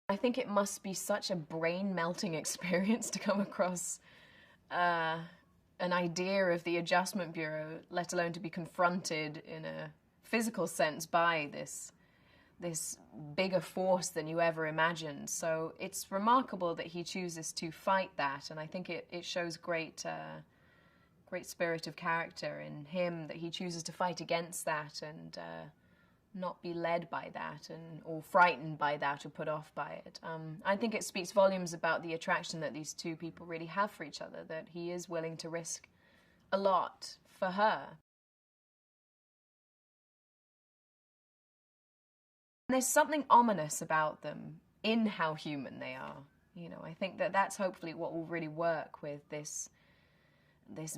I think it must be such a brain-melting experience to come across an idea of the Adjustment Bureau, let alone to be confronted in a physical sense by this bigger force than you ever imagined. So it's remarkable that he chooses to fight that, and I think it shows great spirit of character in him, that he chooses to fight against that and not be led by that or frightened by that or put off by it. I think it speaks volumes about the attraction that these two people really have for each other, that he is willing to risk a lot for her. There's something ominous about them in how human they are. You know, I think that that's hopefully what will really work with this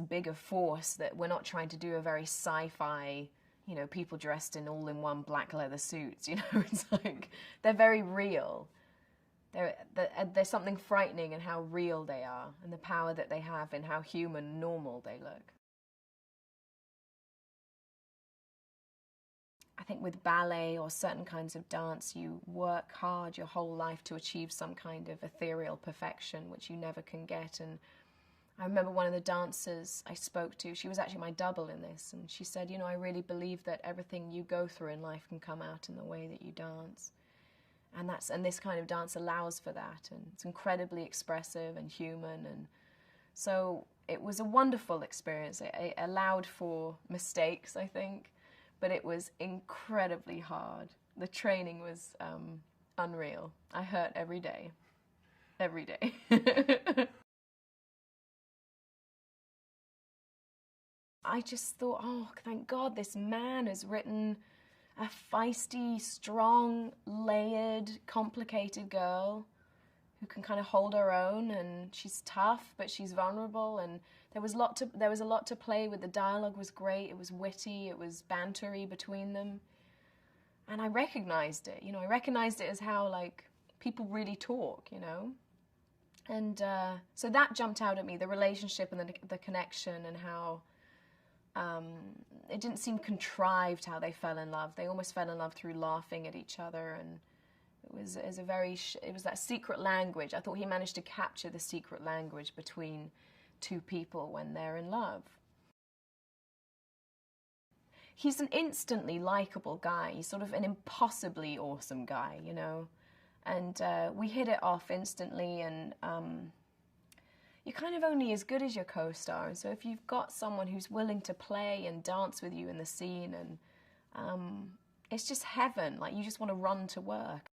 bigger force, that we're not trying to do a very sci-fi, you know, people dressed in all-in-one black leather suits, you know. It's like, they're very real. There's something frightening in how real they are and the power that they have and how human, normal they look. I think with ballet or certain kinds of dance, you work hard your whole life to achieve some kind of ethereal perfection, which you never can get. And I remember one of the dancers I spoke to, she was actually my double in this, and she said, you know, I really believe that everything you go through in life can come out in the way that you dance. And this kind of dance allows for that, and it's incredibly expressive and human, and so it was a wonderful experience. It allowed for mistakes, I think, but it was incredibly hard. The training was unreal. I hurt every day. Every day. I just thought, oh, thank God this man has written a feisty, strong, layered, complicated girl who can kind of hold her own, and she's tough, but she's vulnerable, and there was a lot to play with. The dialogue was great, it was witty, it was bantery between them, and I recognized it, you know, I recognized it as how, like, people really talk, you know, and so that jumped out at me, the relationship and the connection, and how it didn't seem contrived how they fell in love. They almost fell in love through laughing at each other, and it was that secret language. I thought he managed to capture the secret language between two people when they're in love. He's an instantly likable guy. He's sort of an impossibly awesome guy, you know, and we hit it off instantly, and you're kind of only as good as your co-star, and so if you've got someone who's willing to play and dance with you in the scene, and it's just heaven, like you just want to run to work.